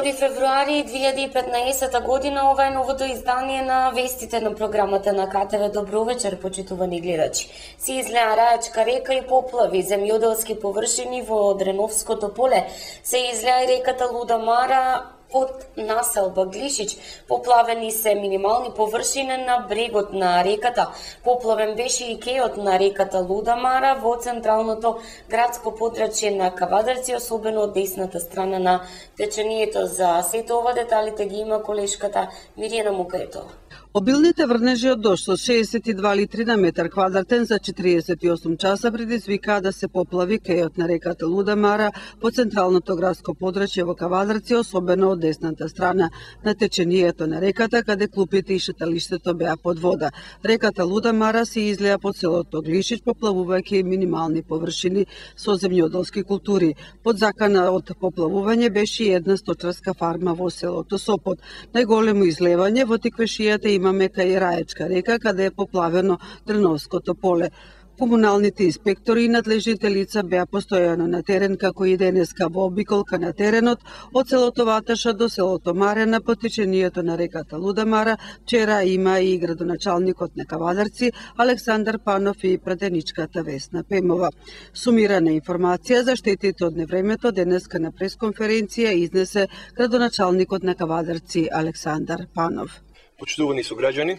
2 февруари 2015 година, ова е новото издание на вестите на програмата на КТВ. Добро вечер, почитувани гледачи. Се излеа Раечка река и поплави, земјоделски површини во Дреновското поле. Се излеа и реката Луда Мара од населба Глишич. Поплавени се минимални површини на брегот на реката. Поплавен беше и кејот на реката Луда Мара во централното градско подрачје на Кавадарци, особено од десната страна на течението. За сето ова деталите ги има колешката Миријана Мукаетова. Обилните врнежи од дожд со 62 литри на метар квадратен за 48 часа предизвикаа да се поплави кејот на реката Луда Мара по централното градско подрачје во Кавадарци, особено од десната страна на течението на реката, каде клупите и шеталиштето беа под вода. Реката Луда Мара се излеа по селото Глишич, поплавувајќи минимални површини со земјоделски култури. Под закана од поплавување беше и една сточарска фарма во селото Сопот. Најголемо излевање во теквешијата имаме кај Раечка река, каде е поплавено Дреновското поле. Комуналните инспектори и надлежните лица беа постојано на терен, како и денеска во обиколка на теренот од селото Ваташа до селото Марена по течението на реката Луда Мара. Вчера има и градоначалникот на Кавадарци Александар Панов и пратеничката Весна Пемова. Сумирана информација за штетите од невремето денеска на пресконференција изнесе градоначалникот на Кавадарци Александар Панов. Почитувани сограѓани,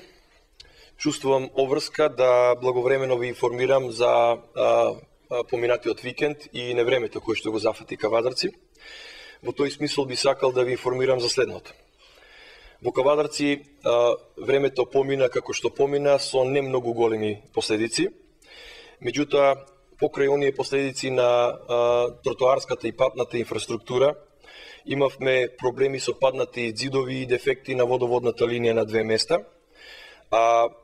чувствувам обврска да благовремено ви информирам за поминатиот викенд и невремето кој што го зафати Кавадарци. Во тој смисол би сакал да ви информирам за следното. Во Кавадарци времето помина како што помина со не многу големи последици. Меѓутоа, покрај оние последици на тротоарската и патната инфраструктура, имавме проблеми со паднати ѕидови и дефекти на водоводната линија на 2 места.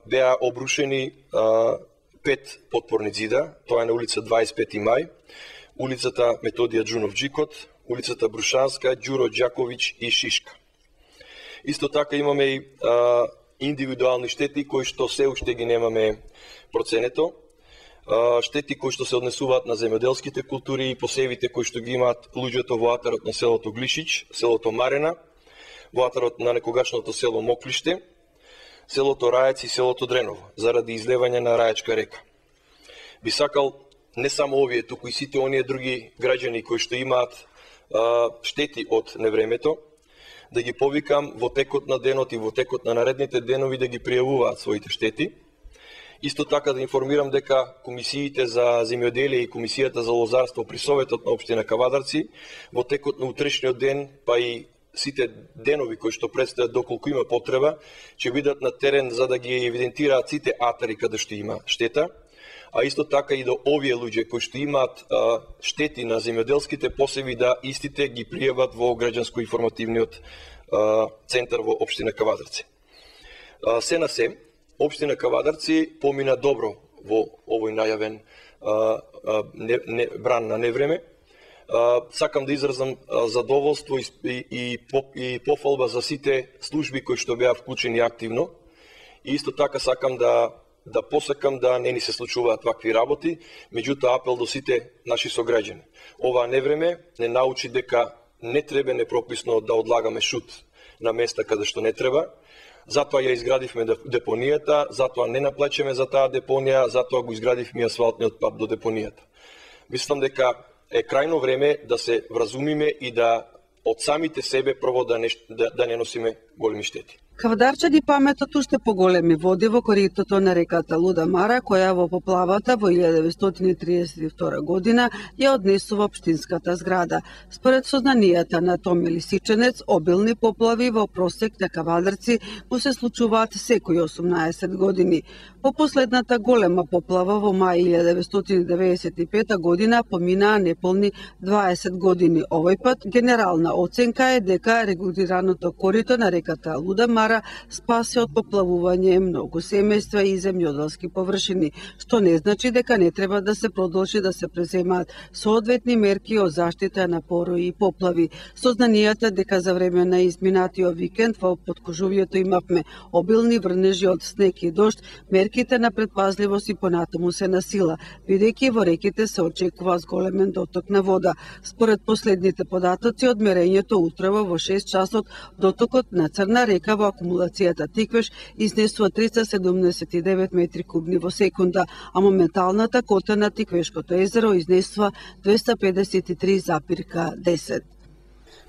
Беа обрушени 5 подпорни ѕида, тоа е на улица 25 мај, улицата Методија Џунов Џикот, улицата Брушанска, Ѓуро Ѓаковиќ и Шишка. Исто така имаме и индивидуални штети кои што се уште ги немаме проценето. Штети кои што се однесуваат на земјоделските култури и посевите кои што ги имаат луѓето во атарот на селото Глишич, селото Марена, во атарот на некогашното село Моклиште, селото Раец и селото Дреново, заради излевање на Раечка река. Би сакал не само овие, туку и сите оние други граѓани кои што имаат штети од невремето, да ги повикам во текот на денот и во текот на наредните денови да ги пријавуваат своите штети. Исто така да информирам дека комисиите за земјоделие и комисијата за лозарство при Советот на општина Кавадарци во текот на утрешниот ден, па и сите денови кои што предстојат доколку има потреба, ќе бидат на терен за да ги евидентираат сите атари каде што има штета, а исто така и до овие луѓе кои што имаат штети на земјоделските посеви да истите ги пријават во граѓанско-информативниот центар во општина Кавадарци. Се на се, општина Кавадарци помина добро во овој најавен бран на невреме. Сакам да изразам задоволство и пофалба за сите служби кои што беа вклучени активно. И исто така сакам да посакам да не ни се случуваат вакви работи, меѓутоа апел до сите наши сограѓани. Ова невреме не научи дека не треба непрописно да одлагаме шут на места каде што не треба. Затоа ја изградивме депонијата, затоа не наплачеме за таа депонија, затоа го изградивме асфалтниот пат до депонијата. Мислам дека е крајно време да се вразумиме и да од самите себе прво да не носиме големи штети. Кавадарчани паметат уште поголеми води во коритото на реката Луда Мара, која во поплавата во 1932 година ја однесува општинската зграда. Според сознанијата на Томи Лисиченец, обилни поплави во просек на Кавадарци му се случуваат секои 18 години. По последната голема поплава во мај 1995 година поминаа неполни 20 години. Овој пат генерална оценка е дека регулираното корито на реката Луда Мара мара спаси од поплавување многу семејства и земјоделски површини, што не значи дека не треба да се продолжи да се преземаат соодветни мерки од заштита на порои и поплави. Сознанијата дека за време на изминатиот викенд во Подкожувјето имавме обилни врнежи од снег и дожд, мерките на предпазливост и понатаму се на сила, бидејќи во реките се очекува зголемен доток на вода. Според последните податоци од мерењето утрово во 6 часот, дотокот на Црна река во акумулацијата Тиквеш изнесува 379 метри кубни во секунда, а моменталната кота на Тиквешкото езеро изнесува 253,10.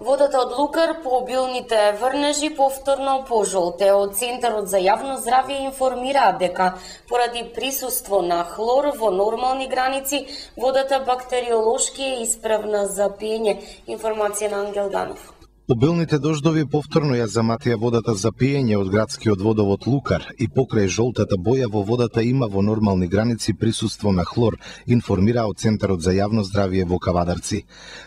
Водата од Лукар по обилните врнежи повторно пожолте. Од Центарот за јавно здравје информираат дека поради присуство на хлор во нормални граници, водата бактериолошки е исправна за пиење. Информација на Ангел Ганов. Обилните дождови повторно ја заматија водата за пиење од градскиот водовод Лукар и покрај жолтата боја во водата има во нормални граници присуство на хлор, информира од Центарот за јавно здравје во Кавадарци.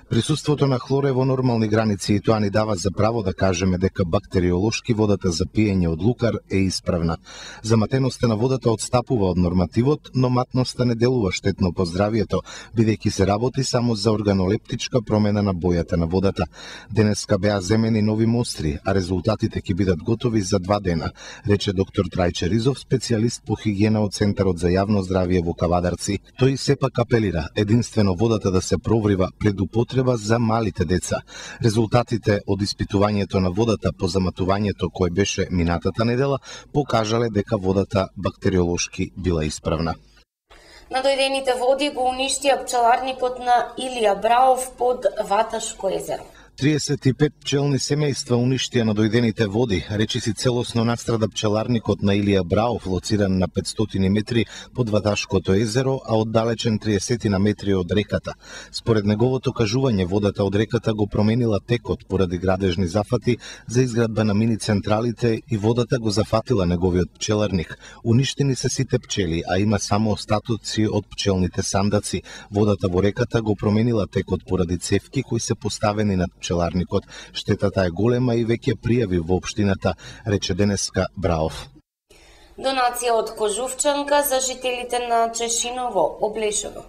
Присуството на хлор е во нормални граници и тоа ни дава за право да кажеме дека бактериолошки водата за пиење од Лукар е исправна. Заматеноста на водата отстапува од нормативот, но матноста не делува штетно по здравјето, бидејќи се работи само за органолептичка промена на бојата на водата. Денеска беа земени нови мостри, а резултатите ќе бидат готови за 2 дена, рече доктор Трајче Ризов, специјалист по хигиена од Центарот за јавно здравје во Кавадарци. Тој сепак апелира единствено водата да се проврива пред употреба за малите деца. Резултатите од испитувањето на водата по заматувањето кој беше минатата недела покажале дека водата бактериолошки била исправна. Надојдените води го уништија пчеларникот на Илија Браов под Ваташко езеро. 35 пчелни семејства уништија надојдените води, речиси целосно настрада пчеларникот на Илија Браов, лоциран на 500 метри под Ваташкото езеро, а оддалечен 30 на метри од реката. Според неговото кажување, водата од реката го променила текот поради градежни зафати за изградба на мини централите и водата го зафатила неговиот пчеларник. Уништени се сите пчели, а има само остатоци од пчелните сандаци. Водата во реката го променила текот поради цевки кои се поставени над пчеларникот. Штетата е голема и веќе пријави во општината, рече денеска Браов. Донација од Кожувчанка за жителите на Чешиново, Облешево.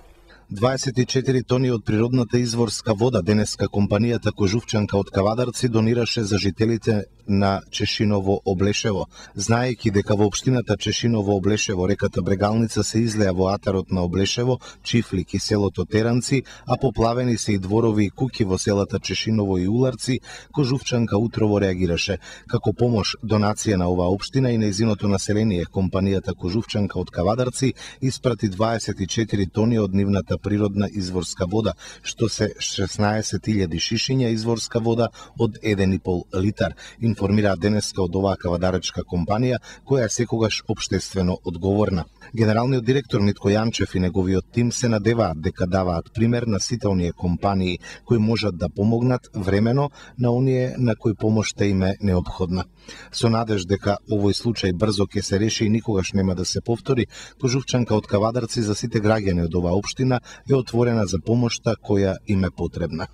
24 тони од природната изворска вода денеска компанијата Кожувчанка од Кавадарци донираше за жителите на Чешиново Облешево. Знаејќи дека во општината Чешиново Облешево реката Брегалница се излеа во атарот на Облешево, Чифлик и селото Теранци, а поплавени се и дворови и куќи во селата Чешиново и Уларци, Кожувчанка утрово реагираше. Како помош донација на оваа општина и нејзиното население, компанијата Кожувчанка од Кавадарци испрати 24 тони од нивната природна изворска вода, што се 16.000 шишиња изворска вода од 1,5 литар, информира денеска од оваа кавадаречка компанија, која е секогаш општествено одговорна. Генералниот директор Митко Јанчев и неговиот тим се надеваат дека даваат пример на сите оние компании кои можат да помогнат времено на оние на кои помошта им е неопходна. Со надеж дека овој случај брзо ќе се реши и никогаш нема да се повтори, Кожувчанка од Кавадарци за сите граѓани од оваа општина е отворена за помошта која им е потребна.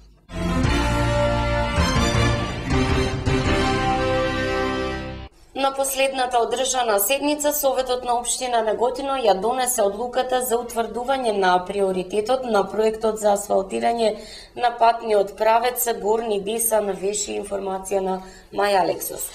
На последната одржана седница, Советот на општина Неготино ја донесе одлуката за утврдување на приоритетот на проектот за асфалтирање на патниот правец Горни Десан Веши. Информација на Маја Алексос.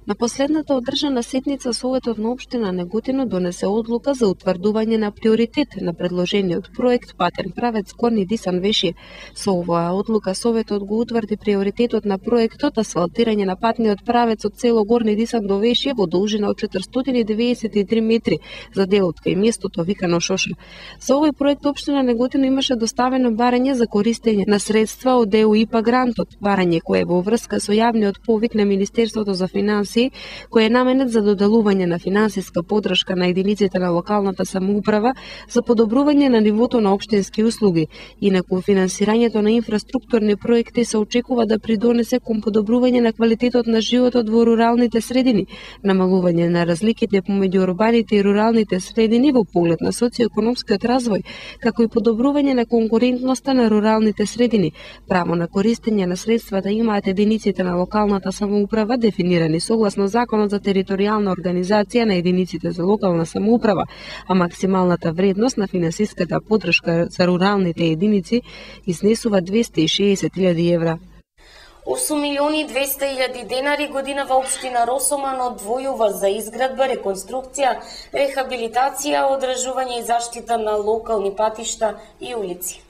На последната одржана седница Советот на општина Неготино донесе одлука за утврдување на приоритет на предложениот проект патен правец Горни Десан Веши. Со оваа одлука Советот го утврди приоритетот на проектот асфалтирање на патниот правец од село Горни Десан до Веши во должина од 493 метри за делот кај местото викано Шоша. За овој проект општина Неготино имаше доставено барање за користење на средства од ЕУ ИПА грантот, барање кое е во врска со јавниот повик на Министерството за финансии кој е наменет за доделување на финансиска поддршка на единиците на локалната самоуправа за подобрување на нивото на општински услуги. Инаку финансирањето на инфраструктурни проекти се очекува да придонесе кон подобрување на квалитетот на животот во руралните средини, намалување на разликите помеѓу урбаните и руралните средини во поглед на социоекономскиот развој, како и подобрување на конкурентноста на руралните средини. Право на користење на средствата имаат единиците на локалната самоуправа дефинирани согласно согласно Законот за територијална организација на единиците за локална самоуправа, а максималната вредност на финансиската поддршка за руралните единици изнесува 260.000 евра. 8.200.000 денари годинава општина Росоман одвојува за изградба, реконструкција, рехабилитација, одржување и заштита на локални патишта и улици.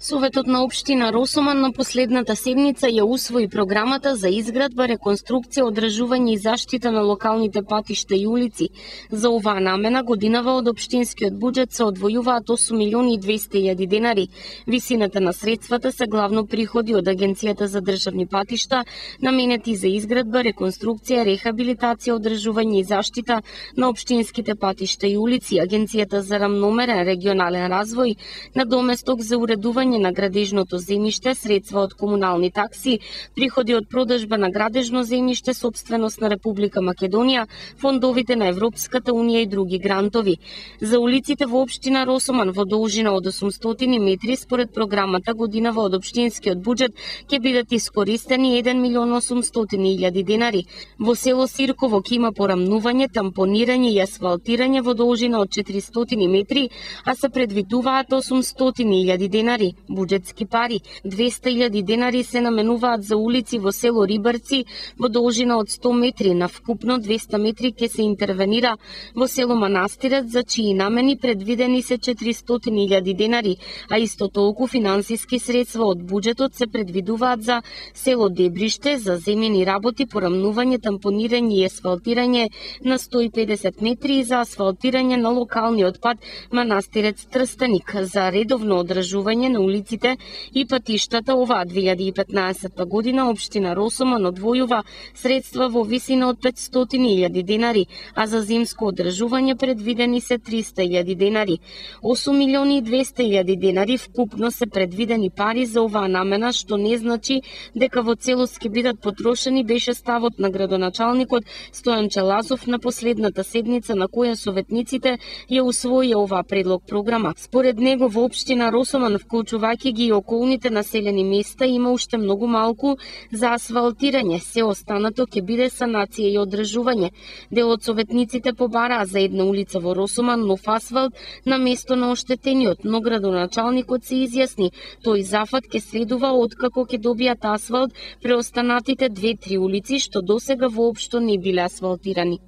Советот на општина Росоман на последната седница ја усвои програмата за изградба, реконструкција, одржување и заштита на локалните патишта и улици. За оваа намена годинава од општинскиот буџет се одвојуваат 8.200.000 денари. Висината на средствата се главно приходи од Агенцијата за државни патишта, наменети за изградба, реконструкција, рехабилитација, одржување и заштита на општинските патишта и улици, Агенцијата за рамномерен регионален развој, надоместок за уредување на градежното земјиште, средства од комунални такси, приходи од продажба на градежно земјиште, сопственост на Република Македонија, фондовите на Европската унија и други грантови. За улиците во општина Росоман во должина од 800 метри според програмата годинава од општинскиот буџет ќе бидат искористени 1.800.000 денари. Во село Сирково ќе има порамнување, тампонирање и асфалтирање во должина од 400 метри, а се предвидуваат 800.000 денари. Буџетски пари, 200.000 денари се наменуваат за улици во село Рибарци во должина од 100 метри, на вкупно 200 метри ќе се интервенира во село Манастирец, за чии намени предвидени се 400.000 денари, а исто толку финансиски средства од буџетот се предвидуваат за село Дебриште, за земени работи, порамнување, тампонирање и асфалтирање на 150 метри и за асфалтирање на локалниот пат Манастирец Трстеник, за редовно одржување на улиците и патиштата. Оваа 2015 година општина Росоман одвојува средства во висина од 500.000 денари, а за зимско одржување предвидени се 300.000 денари. 8.200.000 денари вкупно се предвидени пари за оваа намена, што не значи дека во целост ќе бидат потрошени, беше ставот на градоначалникот Стојан Челазов на последната седница на која советниците ја усвоија оваа предлог програма. Според него во општина Росоман, вклучувајќи ги и околните населени места, има уште многу малку за асфалтирање, се останато ќе биде санација и одржување. Дел од советниците побараа за една улица во Росоман нов асфалт на место на оштетениот, но градоначалникот се изјасни, тој зафат ќе следува откако ќе добијат асфалт преостанатите 2-3 улици што досега воопшто не биле асфалтирани.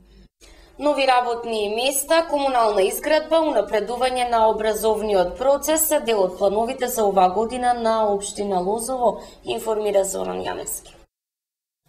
Нови работни места, комунална изградба, унапредување на образовниот процес се дел од плановите за оваа година на општина Лозово, информира Зоран Јаневски.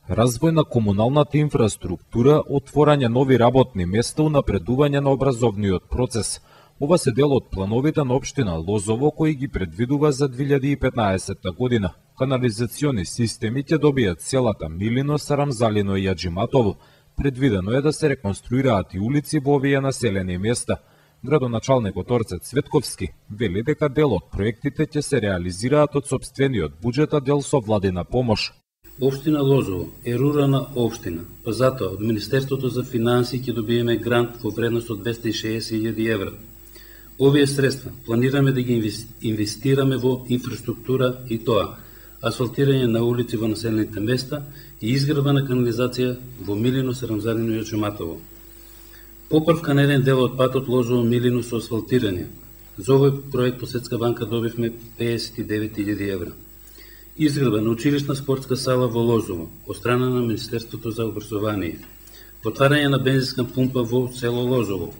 Развој на комуналната инфраструктура, отворање нови работни места, унапредување на образовниот процес. Ова се дел од плановите на општина Лозово кои ги предвидува за 2015 година. Канализациони системи ќе добијат селата Милино, Сарамзалино и Јаџиматово. Предвидено е да се реконструираат и улици во овие населени места. Градоначалникот Орце Цветковски вели дека дел од проектите ќе се реализираат од сопствениот буџет, а дел со владина помош. Општина Лозово е рурална општина, па затоа од Министерството за финансии ќе добиеме грант во вредност од 260.000 евра. Овие средства планираме да ги инвестираме во инфраструктура и тоа асфалтирање на улици во населените места и изградба на канализација во Милино, Сарамзалино и Јаџиматово. Поправка на еден дел од патот Лозово-Милино со асфалтирање. За овој проект по Светска банка добивме 59.000 евра. Изградба на училишна спортска сала во Лозово од страна на Министерството за образование. Потварање на бензинска пумпа во село Лозово.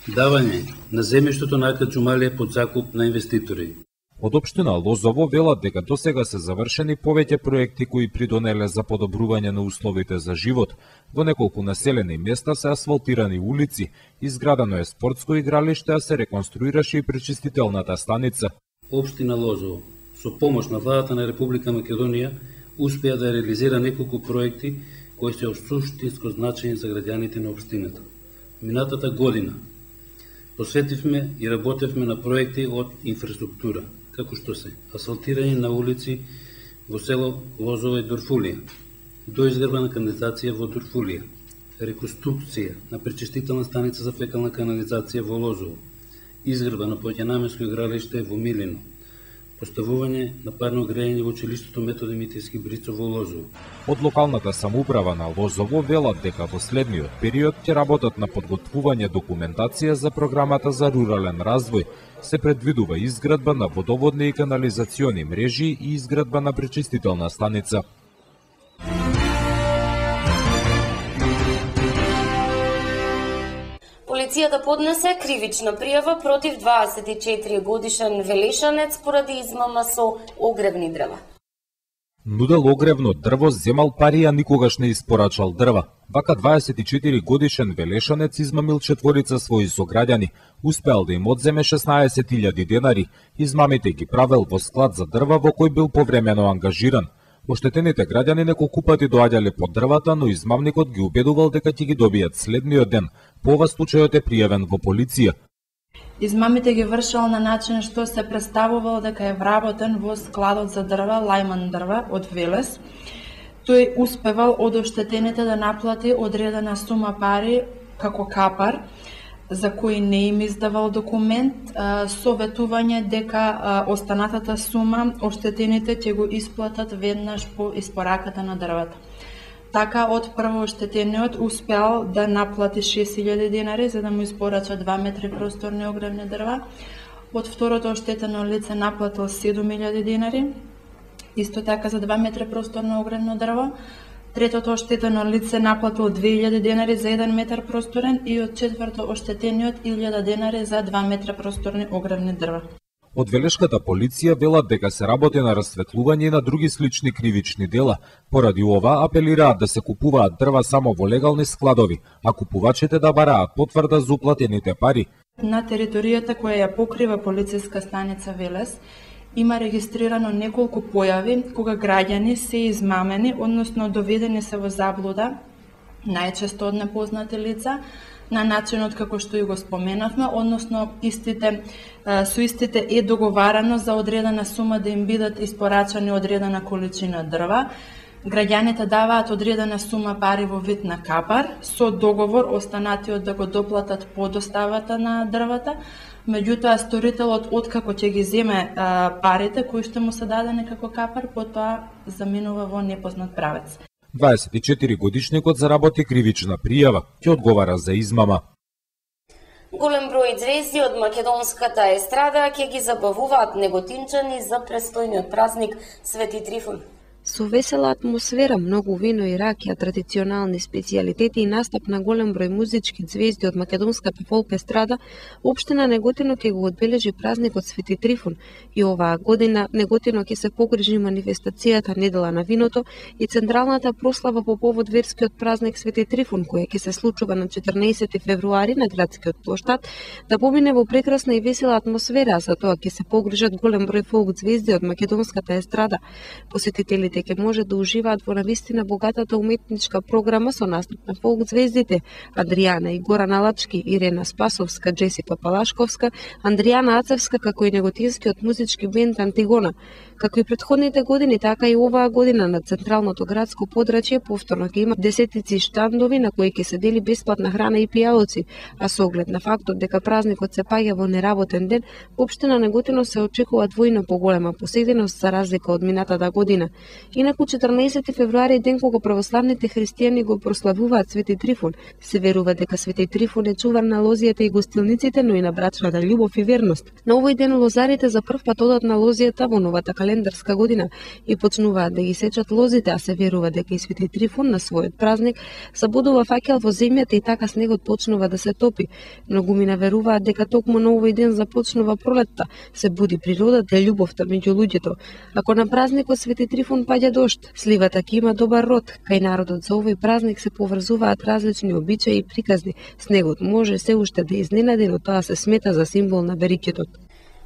Давање на земјиштето на Ака Џумалија под закуп на инвеститори. Од општина Лозово велат дека досега се завршени повеќе проекти кои придонеле за подобрување на условите за живот. Во неколку населени места се асфалтирани улици, изградено е спортско игралиште, а се реконструираше и пречистителната станица. Општина Лозово со помош на владата на Република Македонија успеа да реализира неколку проекти кои се од суштинско значење за граѓаните на општината. Минатата година посветивме и работевме на проекти од инфраструктура, како што се асфалтирање на улици во село Лозово и Дорфулија, доизградба на канализација во Дорфулија, реконструкција на пречистителна станица за фекална канализација во Лозово, изградба на поќенамensко игралиште во Милино, поставување на парно грејење во училиштето Методи Митевски Брицо во Лозово. Од локалната самоуправа на Лозово велат дека во следниот период ќе работат на подготвување документација за програмата за рурален развој. Се предвидува изградба на водоводни и канализациони мрежи и изградба на пречистителна станица. Полицијата поднесе кривична пријава против 24 годишен велешанец поради измама со огревни дрва. Нудел огревно дрво, земал пари, а никогаш не испорачал дрва. Вака 24 годишен велешанец измамил четворица своји сограѓани, успеал да им одземе 16.000 денари. Измамите ги правел во склад за дрва во кој бил повремено ангажиран. Оштетените граѓани неколку пати доаѓале по дрвата, но измамникот ги убедувал дека ќе ги добијат следниот ден. По ова случајот е пријавен во полиција. Измамите ги вршал на начин што се представувал дека е вработен во складот за дрва Лајман дрва од Велес. Тој успевал од оштетените да наплати одредена сума пари како капар, за кој не им издавал документ, со ветување дека останатата сума оштетените ќе го исплатат веднаш по испораката на дрвата. Така, од прво оштетениот успеал да наплати 6.000 денари за да му испорача 2 метри просторни огревни дрва. Од второто оштетено лице наплатил 7.000 денари, исто така за 2 метри просторно огревно дрво. Третото оштетено лице наплатил 2.000 денари за 1 метар просторен и од четврто оштетениот 1.000 денари за 2 метра просторни огревни дрва. Од велешката полиција велат дека се работи на расветлување на други слични кривични дела. Поради ова апелираат да се купуваат дрва само во легални складови, а купувачите да бараат потврда за уплатените пари. На територијата која ја покрива полициска станица Велес има регистрирано неколку појави кога граѓани се измамени, односно доведени се во заблуда, најчесто од непознати лица, на начинот како што и го споменавме, односно со истите е договарано за одредена сума да им бидат испорачани одредена количина дрва. Граѓаните даваат одредена сума пари во вид на капар, со договор останатиот да го доплатат по доставата на дрвата, меѓутоа сторителот откако ќе ги земе парите кои што му се дадени како капар, потоа заминува во непознат правец. 24 годишникот заработи кривична пријава, ќе одговара за измама. Голем број звезди од македонската естрада ќе ги забавуваат неготинчани за престојниот празник Свети Трифун. Со весела атмосфера, многу вино и ракија, традиционални специјалитети и настап на голем број музички звезди од македонската фолк естрада, општина Неготино ќе го одбележи празникот Свети Трифун и оваа година Неготино ќе се погрижи манифестацијата Недела на виното и централната прослава по повод верскиот празник Свети Трифун, која ќе се случува на 14 февруари на градскиот плоштад, да помине во прекрасна и весела атмосфера, а за тоа ќе се погрижат голем број фолк звезди од македонската естрада. Посетителите ќе може да уживаат во навистина богатата уметничка програма со настап на фолк звездите Адријана и Горан Алачки, Ирена Спасовска, Джесика Палашковска, Андријана Ацевска, како и неготинскиот музички бенд Антигона. Како и претходните години, така и оваа година на централното градско подрачје повторно ќе има десетици штандови на кои ќе се дели бесплатна храна и пијалоци, а со оглед на фактот дека празникот се паѓа во неработен ден, општина Неготино се очекува двојно поголема посетеност за разлика од минатата година. Инаку 14 февруари ден кога православните христијани го прославуваат Свети Трифун, се верува дека Свети Трифун е чувар на лозијата и гостилниците, но и на брачната љубов и верност. На овој ден лозарите за прв пат одат на лозијата во новата календарска година и почнуваат да ги сечат лозите, а се верува дека и Свети Трифун на својот празник забудува факел во земјата и така снегот почнува да се топи. Многумина веруваат дека токму на овој ден започнува пролетта, се буди природата и љубовта меѓу луѓето. Ако на празникот Свети Трифун паѓа дожд, сливата ќе има добар род, кај народот за овој празник се поврзуваат различни обичаи и приказни. Снегот може се уште да изненади, но тоа се смета за символ на берикетот.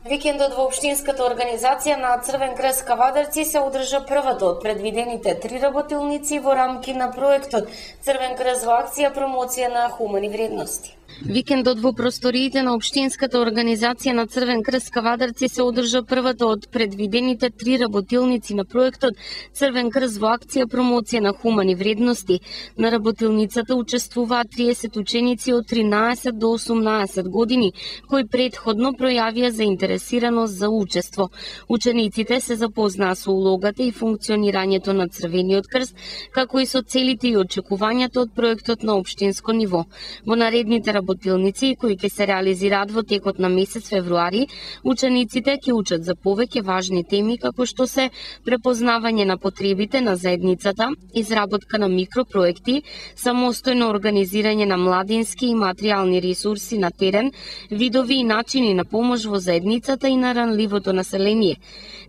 Викендот во Општинската организација на Црвен крест Кавадарци се одржа првата од предвидените 3 работилници во рамки на проектот Црвен крест во акција промоција на хумани вредности. Викендот во просториите на Општинската организација на Црвен крст Кавадарци се одржа првата од предвидените 3 работилници на проектот Црвен крст во акција промоција на хумани вредности. На работилницата учествуваат 30 ученици од 13 до 18 години, кои предходно пројавија заинтересираност за учество. Учениците се запознаа со улогата и функционирањето на Црвениот крст, како и со целите и очекувањата од проектот на општинско ниво. Во наредните работилници кои ќе се реализираат во текот на месец февруари, учениците ќе учат за повеќе важни теми како што се препознавање на потребите на заедницата, изработка на микропроекти, самостојно организирање на младински и материјални ресурси на терен, видови и начини на помош во заедницата и на ранливото население.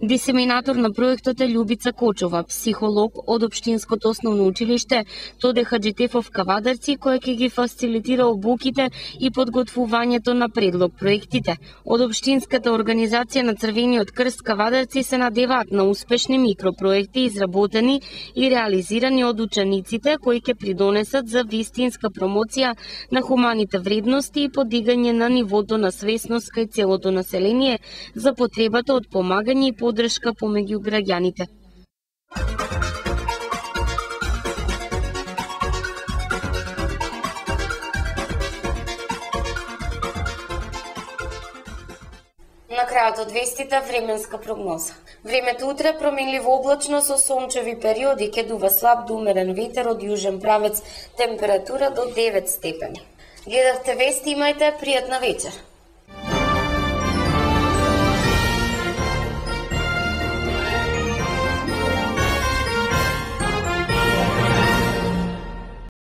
Дисеминатор на проектот е Љубица Кочова, психолог од Општинското основно училиште Тоде Хаџитефов Кавадарци, која ќе ги фасилитира обуките и подготвувањето на предлог проектите. Од Општинската организација на Црвениот крст Кавадарци се надеваат на успешни микропроекти изработени и реализирани од учениците кои ќе придонесат за вистинска промоција на хуманите вредности и подигање на нивото на свесност кај целото население за потребата од помагање и поддршка помеѓу граѓаните. На крајот од вестите временска прогноза. Времето утре променливо облачно со сончеви периоди, ќе дува слаб до умерен ветер од јужен правец, температура до 9 степени. Гледавте вести, имајте пријатна вечер.